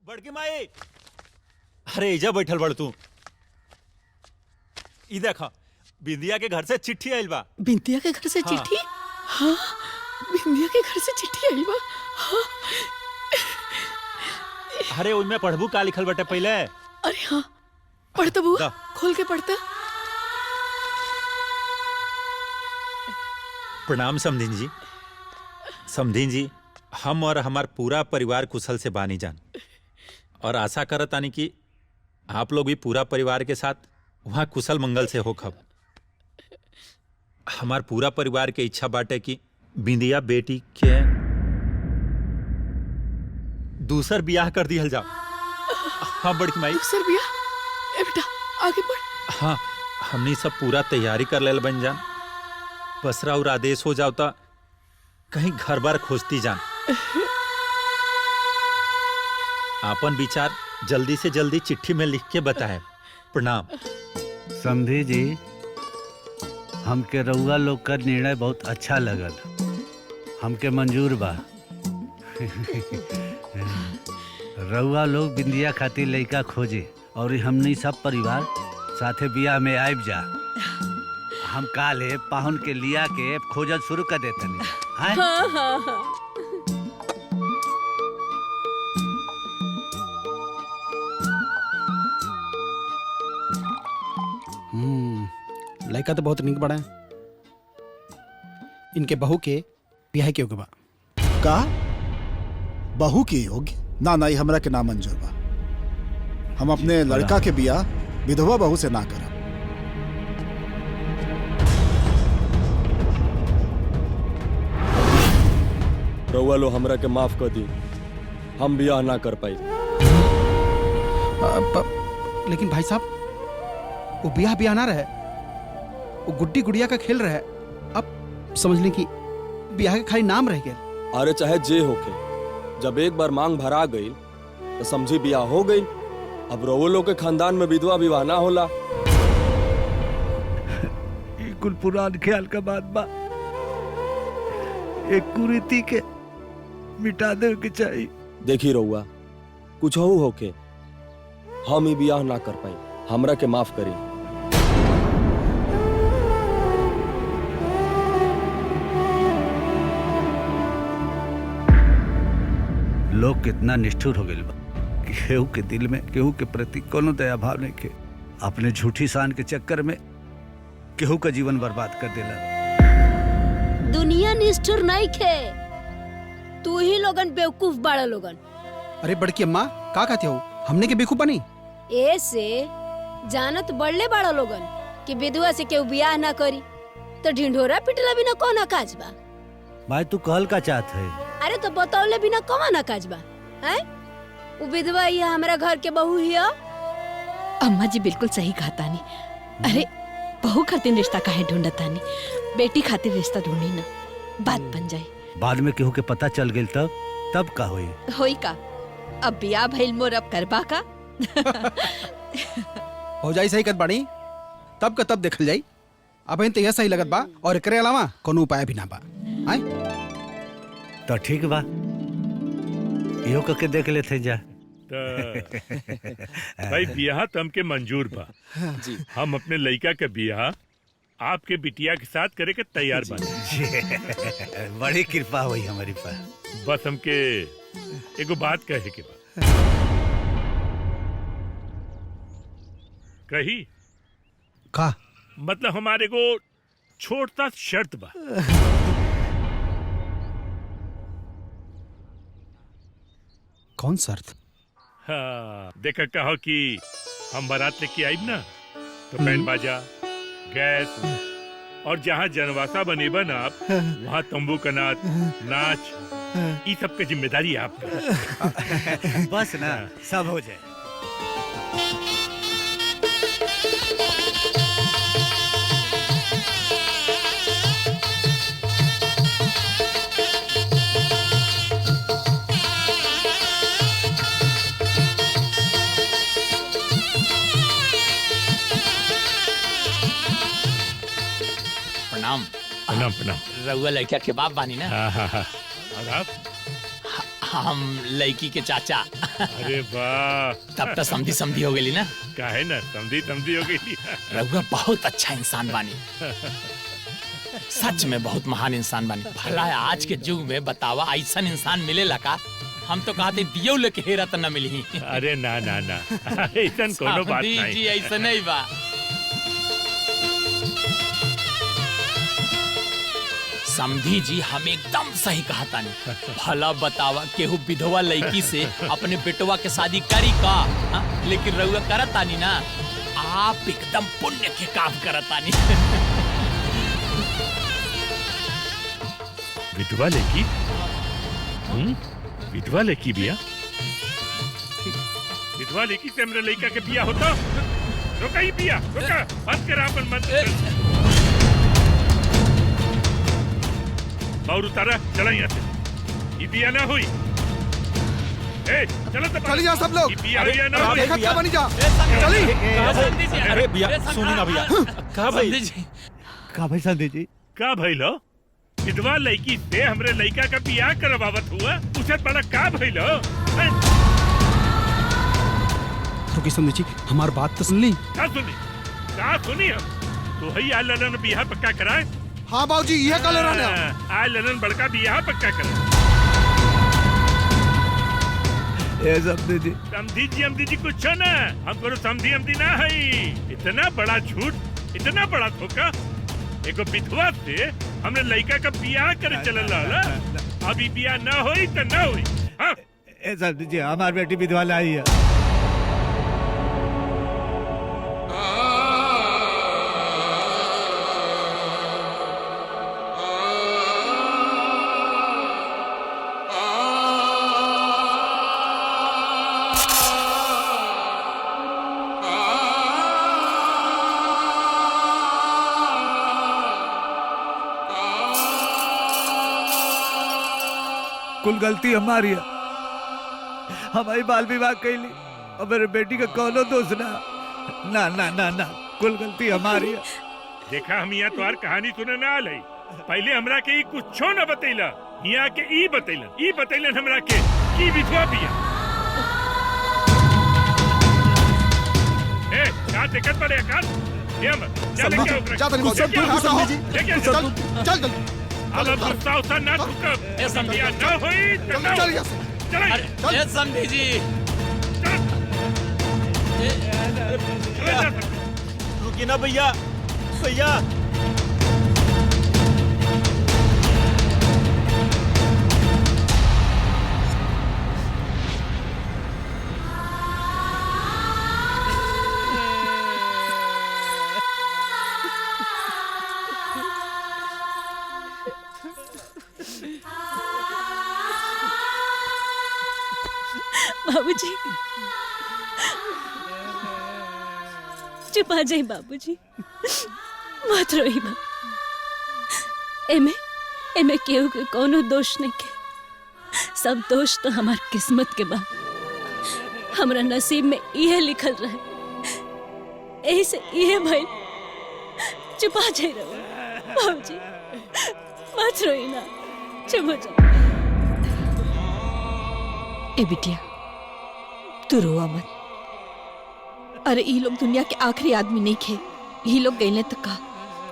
बड़की माई, अरे इजा बैठल बड़ तू। ई देखा बिंदिया के घर से चिट्ठी आइल बा। बिंदिया के घर से हाँ। चिट्ठी? हाँ, बिंदिया के घर से चिट्ठी आइल बा। हाँ। अरे उनमें पढ़बू का लिखल बटे पहले? अरे हाँ, पढ़ता बुआ, दा। खोल के पढ़ता। प्रणाम समधीन जी। समधीन जी, हम और हमार पूरा परिवार कुशल से बानी जान, और आशा करत आनी कि आप लोग भी पूरा परिवार के साथ वहाँ कुशल मंगल से हो खब। हमार पूरा परिवार के इच्छा बाटे कि बिंदिया बेटी के दूसर बियाह कर दिया जाओ। हाँ बड़की माई। दूसर बिया? ए बेटा आगे बढ़। हाँ, हमनी सब पूरा तैयारी कर लेल बन जान। बसरा और आदेश हो जाओ ता कहीं घर बार खोजती जान। आपन विचार जल्दी से जल्दी चिट्ठी में लिख के बताए। प्रणाम। समधी जी, हमके रउआ लोग का निर्णय बहुत अच्छा लगल, हमके मंजूर बा। रउआ लोग बिंदिया खातिर लइका खोजे और हमनी सब परिवार साथे बियाह में आइब जा। हम काले पाहुन के लिया के खोजल शुरू कर देतनी। हाँ? हाँ हाँ हाँ। लड़का तो बहुत निक बड़ा है। इनके बहू के ब्याह के योग्य बा। का बहू के योग्य? ना ना, हमरा के ना मंजूर बा। हम अपने लड़का के बियाह विधवा बहू से ना करब। रउआ लो हमरा के माफ कर दी, हम बियाह ना कर पाई। लेकिन भाई साहब, वो ब्याह ना रहे, वो गुड्डी गुड़िया का खेल रहा है। अब समझ लें कि ब्याह के खाली नाम रह गया। अरे चाहे जे होके, जब एक बार मांग भरा गई तो समझी बियाह हो गई। अब रउआ लोग के खानदान में विधवा विवाह ना होला। कुल पुरान ख्याल का बात बा, एक कुरीति के मिटा दे के चाहिए। देखी रउआ, कुछ हो होके हम ही बियाह ना कर पाई, हमरा के माफ करी। लोग कितना निष्ठुर हो गए बा कि केहू के दिल में केहू के प्रति कोनो दया भाव नहीं के अपने झूठी शान के चक्कर में केहू का जीवन बर्बाद कर देला। दुनिया निष्ठुर नहीं खे, तू ही लोगन बेवकूफ बाड़ा लोगन। अरे बड़की अम्मा, का कहते हो? हमने के बेवकूफ बनी? ऐसे जानत बढ़ले बाड़ा लोगन कि विधवा से केहू बियाह ना करी तो ढिंढोरा पिटला बिना कौन काज बा? भाई तू कहल का चाहत है? अरे तो बतौले बिना कौन काज बा? हैं? वो विधवा ये हमारा घर के बहू हिया। अम्मा जी बिल्कुल सही कहता नहीं। अरे बहू खातिर रिश्ता काहे ढूंढतानी? बेटी खातिर रिश्ता ढूंढी ना, बात बन जाए। बाद में केहू के पता चल गई तब का होई? होई का? अब बियाह भइल मोर, अब करबा का? हो जाई सही कत बाड़ी, तब का तब देखल जाई। अब इन तैयार सही लगत बा, और एकरे अलावा कोनो उपाय भी ना बा। आए तो ठीक बा, इहो करके देख लेते जा। भाई बियाह तो हमके मंजूर बा जी। हम अपने लड़का के बियाह आपके बिटिया के साथ करे के तैयार बानी। बड़ी कृपा हुई हमारी पर। बस हमके एगो बात कहे के बा। कही का? मतलब हमारे को छोटा शर्त बा। कौन शर्त? हाँ, देखा कहो कि हम बारात लेके आइब ना, तो बैंड बाजा, गैस और जहाँ जनवासा बनेबा ना आप, वहाँ तंबू कनात, नाच, ये सब की जिम्मेदारी आपकी। बस ना, सब हो जाए। प्रणाम। प्रणाम प्रणाम। रउआ लड़का के बाप बानी ना? हाँ हाँ हाँ। और आप? हम लड़की के चाचा। अरे वाह, तब तो समझी समझी हो गई ना। काहे ना समझी समझी हो गई। रघुआ बहुत अच्छा इंसान बानी, सच में बहुत महान इंसान बानी। भला आज के युग में बतावा ऐसा इंसान मिलेला का? हम तो कहते दियो लेके हेरा तो न मिली। अरे ना ना ना, ऐसा कोनो बात समधी नहीं। जी ऐसा नहीं बा। समधी जी हम एकदम सही कहता नहीं। भला बतावा केहू विधवा लड़की से अपने बेटवा के शादी करी का? हा? लेकिन रउआ करतानी ना, आप एकदम पुण्य के काम करतानी। विधवा लड़की? विधवा लड़की बिया? विधवा लड़की से हमरे लड़का के बिया होता? रोका ही बिया, रोका, बंद कर अपन मन। और उतारा, चला यहाँ से। ये बिया ना हुई। ए, चलो तो चली जा सब लोग। ये बिया ना हुई। देखत का बनी जा। चली। अरे भैया सुनी ना भैया, कहा भाई? का भाई समधी जी? का भइलो? विधवा लड़की से हमरे लड़का का बियाह करवावत हुआ, उसे बड़ा का भइलो? रुकी समधी जी, हमार बात तो सुन ली। का सुनी? का सुनी हम? तो ही आ ललन बियाह पक्का कराए? हाँ बाबूजी, यह कल रहने। आ ललन बड़का बियाह पक्का कराए। ए समधी जी, समझी जी कुछ ना, हम करो समझी ना है। इतना बड़ा झूठ, इतना बड़ा धोखा। एगो विधवा से हमने लड़का का बियाह करे चलल रहला, अभी बियाह ना होई तो ना होई। हाँ? ए समधी जी, हमार बेटी विधवा लाई है। कुल गलती हमारी है। हमारी बाल विवाह कैली और मेरे बेटी का कोनो दोष ना। ना ना ना ना, कुल गलती हमारी है। देखा, हम यहाँ तोहार कहानी सुने ना आले। पहले हमरा के कुछो न बतैला, यहाँ के ई बतैलन हमरा के की विधवा बिया। ए, का दिक्कत पड़े का? ये हम चल के ओकरा। जा तनी बाबूजी, चल चल। अब गुस्सा उसा ना थूक। ए समधी ना होई तो ना चल होई। यहाँ से। चल, ए समधी जी, चल। रुकी ना भैया, भैया। बाबूजी, चुप आ जाए बाबूजी, मत रोई बा। एमे केहू के कोनो दोष नहीं के, सब दोष तो हमार किस्मत के बा। हमरा नसीब में इहे लिखल रहे, यही से इहे भइल। चुप आ जाए बाबूजी, मत रोई ना, चुप हो जा। ए बिटिया, तू रोआ मत। अरे ये लोग दुनिया के आखिरी आदमी नहीं खे, ये लोग गए तक का।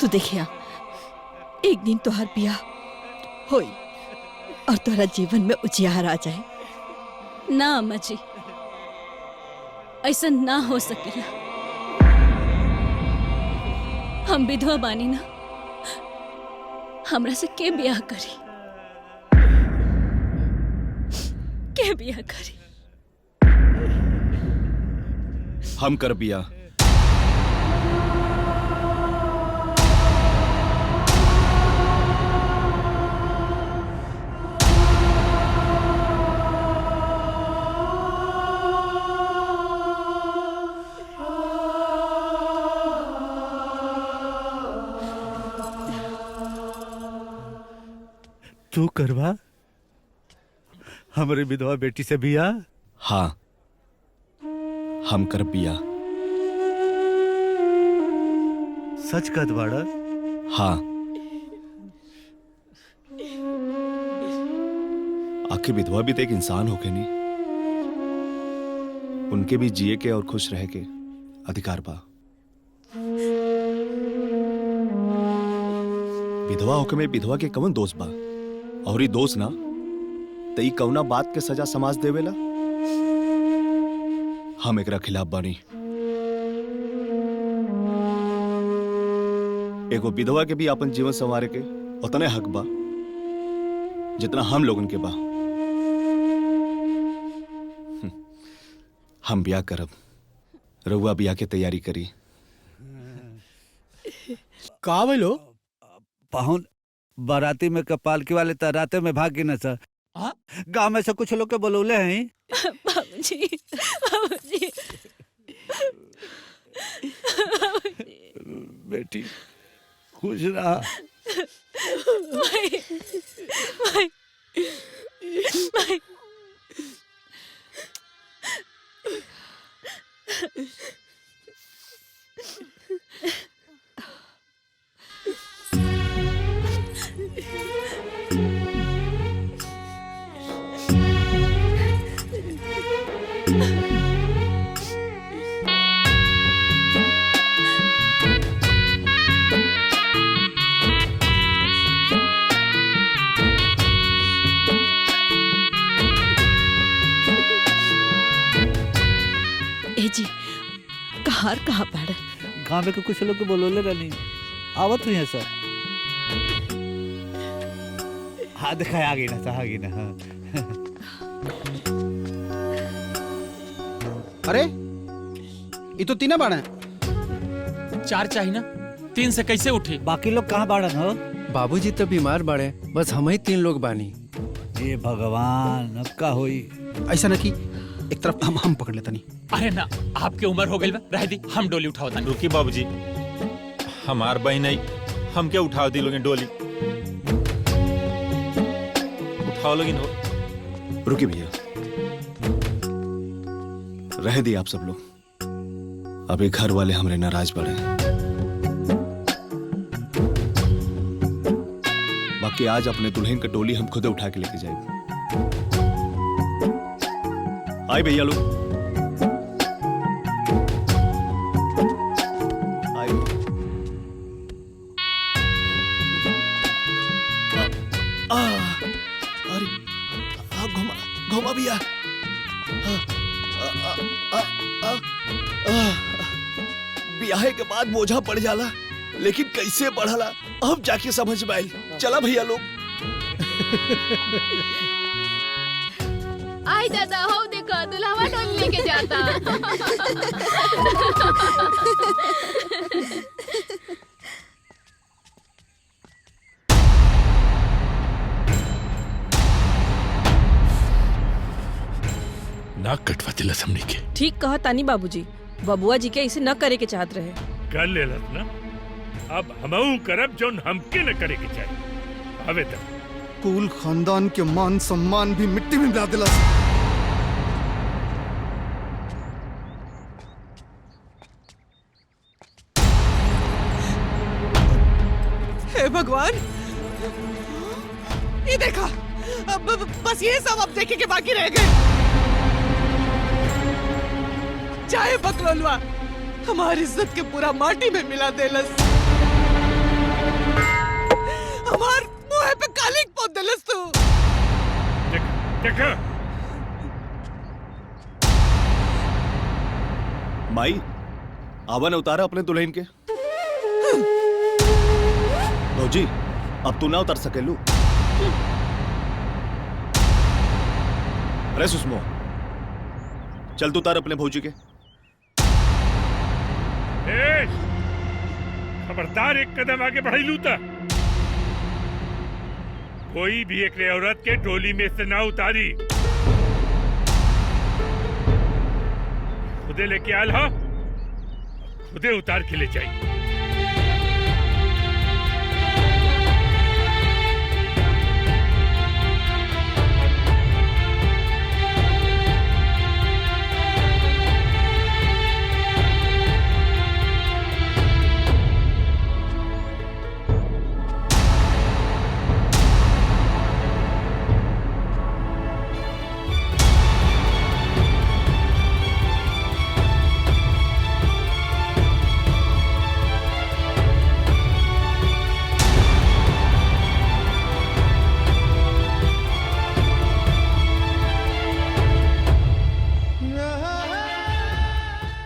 तू देखिया, एक दिन तोहर बियाह होई और तोहरा जीवन में उजियार आ जाए। ना अम्मा जी, ऐसा ना हो सकेला। हम विधवा बानी ना, हमरा से के बियाह करी, के बियाह करी? हम कर बिया। तू करवा हमारी विधवा बेटी से बिया? हाँ, हम कर बिया। सच कद बाड़ा? हाँ। आ बाकी विधवा भी तो एक इंसान हो के नहीं, उनके भी जिए के और खुश रह के अधिकार बा। विधवा होके में विधवा के कौन दोष बा? और ये दोष ना तई कौना बात के सजा समाज देवेला? हम एकरा खिलाफ बानी। एगो विधवा के भी अपन जीवन संवारे के उतने हक बा जितना हम लोगन के बा। हम ब्याह करब, रउआ ब्याह के तैयारी करी। का बोलो? पाहुन बाराती में कपालकी वाले तराते में भाग गए न सर। गांव में से कुछ लोग के बोलौले हैं। बाबूजी, बाबूजी, बेटी खुश रहा। भाई, भाई, भाई। ए जी, कहाँ पड़ा? गांव में के कुछ लोग के बोलौले रहनी, आवत हुई है सर। हाँ देखा आ गई ना सर, आ गई ना। हाँ। अरे ये तो तीन बाड़ा है। 4 चाहिए ना, 3 से कैसे उठे? बाकी लोग कहाँ बाड़न हो? बाबूजी तो बीमार बाड़े, बस हम ही 3 लोग बानी। ये भगवान, अब का होई? ऐसा ना कि एक तरफ हम पकड़ लेता नहीं। अरे ना, आपके उम्र हो गई बा, रह दी, हम डोली उठाओ तानी। रुकी बाबूजी, हमार बहन आई, हम क्या उठाओ दी लोग डोली? उठाओ लोग हो। रुकी भैया, रह दी आप सब लोग। अभी घर वाले हमरे नाराज पड़े। बाकी आज अपने दुल्हन का डोली हम खुद उठा के लेके जाएंगे। आए भैया लोग, आए। अरे घुमा घुमा भैया। ब्याह के बाद बोझा पड़ जाला, लेकिन कैसे बढ़ला अब जाके समझ में आई। चला भैया लोग। आई दादा, हो देखो दुल्हवा डोली लेके जाता। नाक कटवा दिला हमने के। ठीक कहा तानी बाबूजी, बबुआ जी के इसे न करे के चाहत रहे। कर ले ना, अब हमऊ करब जोन हमके न करे के चाहिए। अबे तक कुल खानदान के मान सम्मान भी मिट्टी में मिला दिला। हे भगवान, ये देखा, अब बस ये सब अब देखे के बाकी रह गए। चाहे बकलोलवा हमारी इज्जत के पूरा माटी में मिला देलस, हमार मुंह पे कालिक पोत देलस तू। देखा माई, आवन उतारा अपने दुल्हन के। भौजी, अब तू ना उतर सकेलू। अरे सुषमो, चल तू उतार अपने भौजी के। खबरदार, एक कदम आगे बढ़ाई लूता। कोई भी एक औरत के डोली में से ना उतारी। खुदे लेके आल हा, खुदे उतार के ले जाई।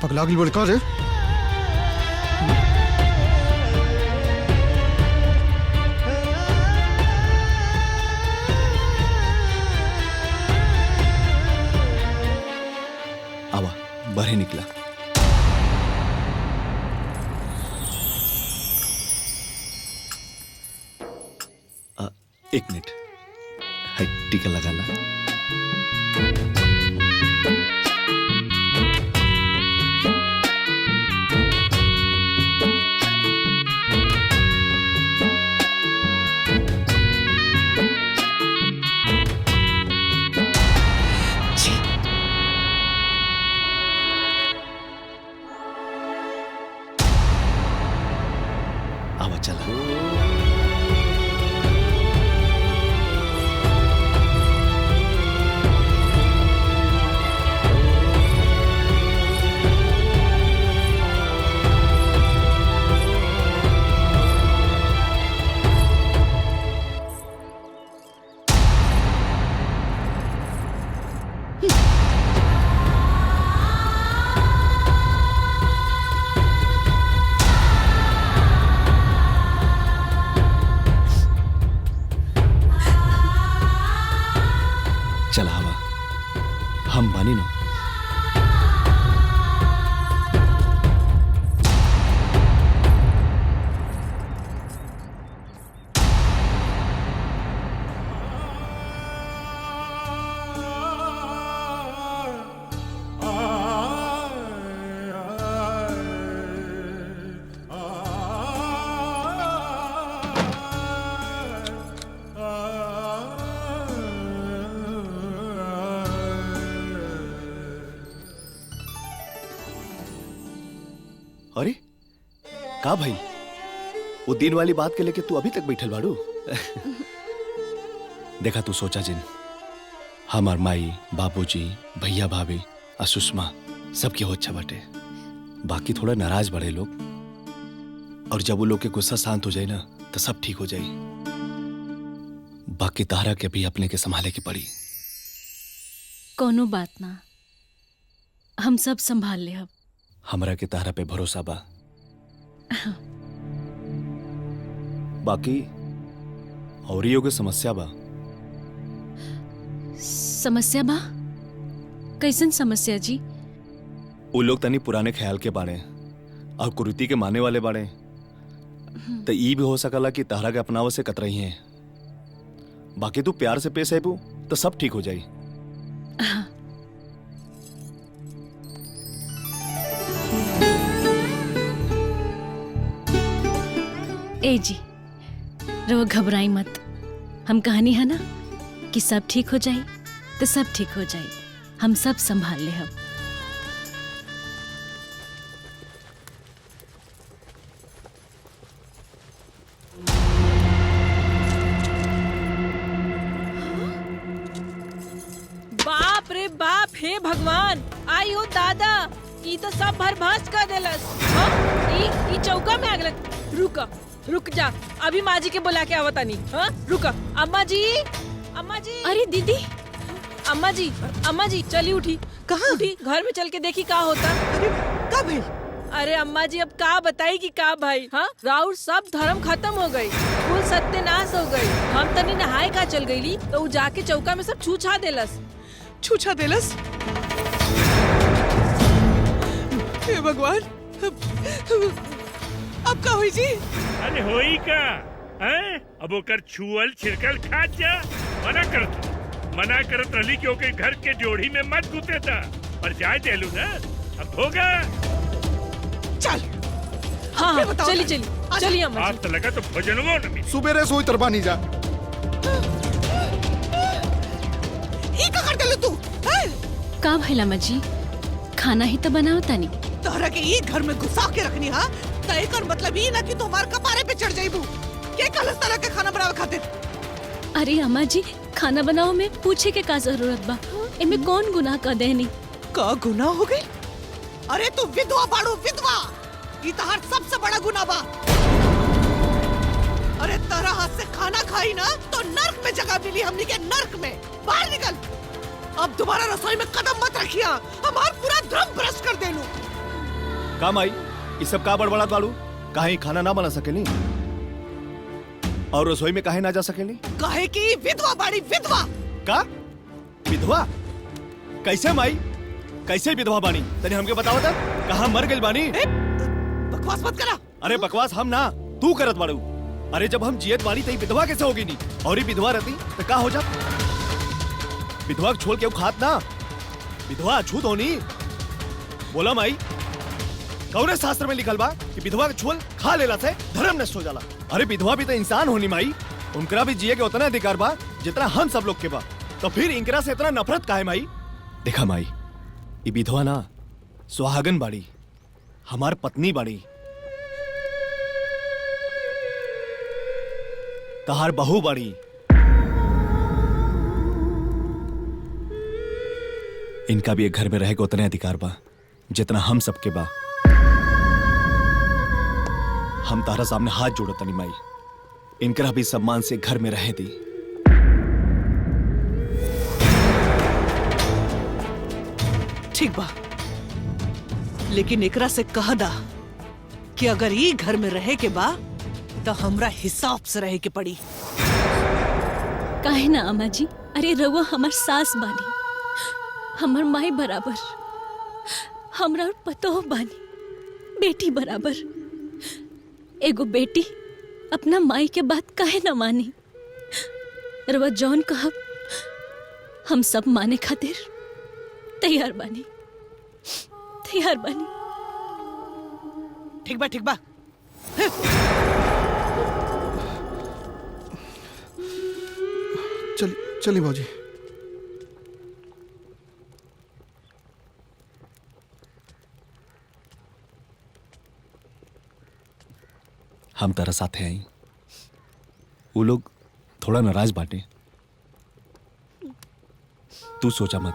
पगला गिल बोल का रे? आवा बाहर निकला। एक मिनट, हाय टीका लगाना। आवा चला। चला हवा, हम बानी नो। अरे का भाई, वो दिन वाली बात के लेके तू अभी तक बैठल बाड़ू? देखा तू सोचा जिन, हमार माई, बाबूजी, भैया भाभी, सुषमा सबके हो अच्छा बाटे। बाकी थोड़ा नाराज बड़े लोग, और जब वो लोग के गुस्सा शांत हो जाए ना तो सब ठीक हो जाए। बाकी तारा के भी अपने के संभाले की पड़ी। कोनो बात ना, हम सब संभाल ले। अब हमरा के तारा पे भरोसा बा। बाकी और के समस्या बा। समस्या बा? कैसन समस्या जी? वो लोग तनी पुराने ख्याल के बाड़े और कुरीति के माने वाले बाड़े, तो ये भी हो सकला कि तारा के अपनाव से कतरही हैं। बाकी तू प्यार से पेश आबू तो सब ठीक हो जाई। ए जी, रहो घबराई मत। हम कहानी है ना कि सब ठीक हो जाए तो सब ठीक हो जाए। हम सब संभाल ले। हम बाप रे बाप, हे भगवान, आई हो दादा, ई तो सब भरभास कर देलस। हाँ? ई चौका में आग लग। रुक जा, अभी माँ जी के बुला के आवतानी। हाँ रुक। अम्मा जी, अम्मा जी। अरे दीदी, अम्मा जी चली उठी। कहाँ? उठी, घर में चल के देखी का होता। अरे का भाई? अरे अम्मा जी अब का बताई कि का भाई। हाँ, राउर सब धर्म खत्म हो गई, कुल सत्यानाश हो गई। हम तनी नहाए का चल गईली तो उ जाके चौका में सब छूछा देलस। छूछा देलस? हे भगवान, अब का हुई जी? अरे होई का? हैं? अब ओकर छुअल छिड़कल खा जा। मना करत रही क्योंकि घर के जोड़ी में मत घुसे था, पर जाए देलू ना, अब होगा। चल। हाँ, चली अम्मा जी। आज तो लगा तो भोजनवो न मिली। सुबेरे सोई तरबानी जा। ई का कर देलू तू? का भइला अम्मा जी? खाना ही तो बनाओ तानी। तोहरा के ई घर में घुसा के रखनी। हाँ, तय कर मतलब ई ना कि तुम्हार कपारे पे चढ़ जाइबू। के कलस तरह के खाना बनावे खातिर? अरे अम्मा जी, खाना बनाओ में पूछे के का जरूरत बा? एमे कौन गुनाह कर देनी? का गुनाह हो गई? अरे तू विधवा बाड़ू, विधवा। ई तहार सबसे बड़ा गुनाह बा। अरे तेरा हाथ से खाना खाई ना तो नर्क में जगह मिली हमनी के, नर्क में। बाहर निकल। अब दोबारा रसोई में कदम मत रखिया, हमार पूरा धर्म भ्रष्ट कर देलू। का माई ये सब का बड़बड़ा बाड़ू? काहे खाना ना बना सकेली और रसोई में काहे ना जा सकेली? काहे की विधवा बाड़ी विधवा। का विधवा? कैसे माई, कैसे विधवा बानी? तने हमके बताओ था कहाँ मर गई बानी? बकवास मत करा। अरे बकवास हम ना तू करत बाड़ू। अरे जब हम जियत बानी तई विधवा कैसे होगी नी? और ये विधवा रहती तो का हो जात? विधवा को छोड़ के खात ना, विधवा अछूत होनी। बोला माई कौने शास्त्र में लिखल बा कि विधवा के छोल खा लेला से धर्म नष्ट हो जाला? अरे विधवा भी तो इंसान होनी माई, उनकरा भी जिए के उतना अधिकार बा जितना हम सब लोग के बा। तो फिर इनकरा से इतना नफरत काहे माई? देखा माई ये विधवा ना सुहागन बाड़ी, हमार पत्नी बाड़ी, तहार बहू बाड़ी। इनका भी एक घर में रह के उतने अधिकार बा जितना हम सबके बा। हम तारा सामने हाथ जोड़ो तनी माई, इनकरा भी सम्मान से घर में रहे दी। ठीक बा, लेकिन एकरा से कह दा कि अगर ये घर में रहे के बा तो हमरा हिसाब से रहे के पड़ी। काहे ना अम्मा जी, अरे रउआ हमार सास बानी, हमार माई बराबर, हमरा और पतो बानी, बेटी बराबर। एगो बेटी अपना माई के बात काहे ना मानी? रउआ जौन कहब हम सब माने खातिर तैयार बानी, तैयार बानी। ठीक बा ठीक बा। चलिए भौजी। हम तारा साथे आई, वो लोग थोड़ा नाराज बाटे, तू सोचा मत,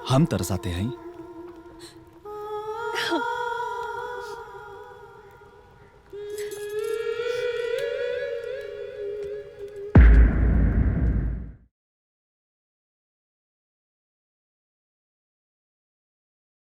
हम तारा साथे आई।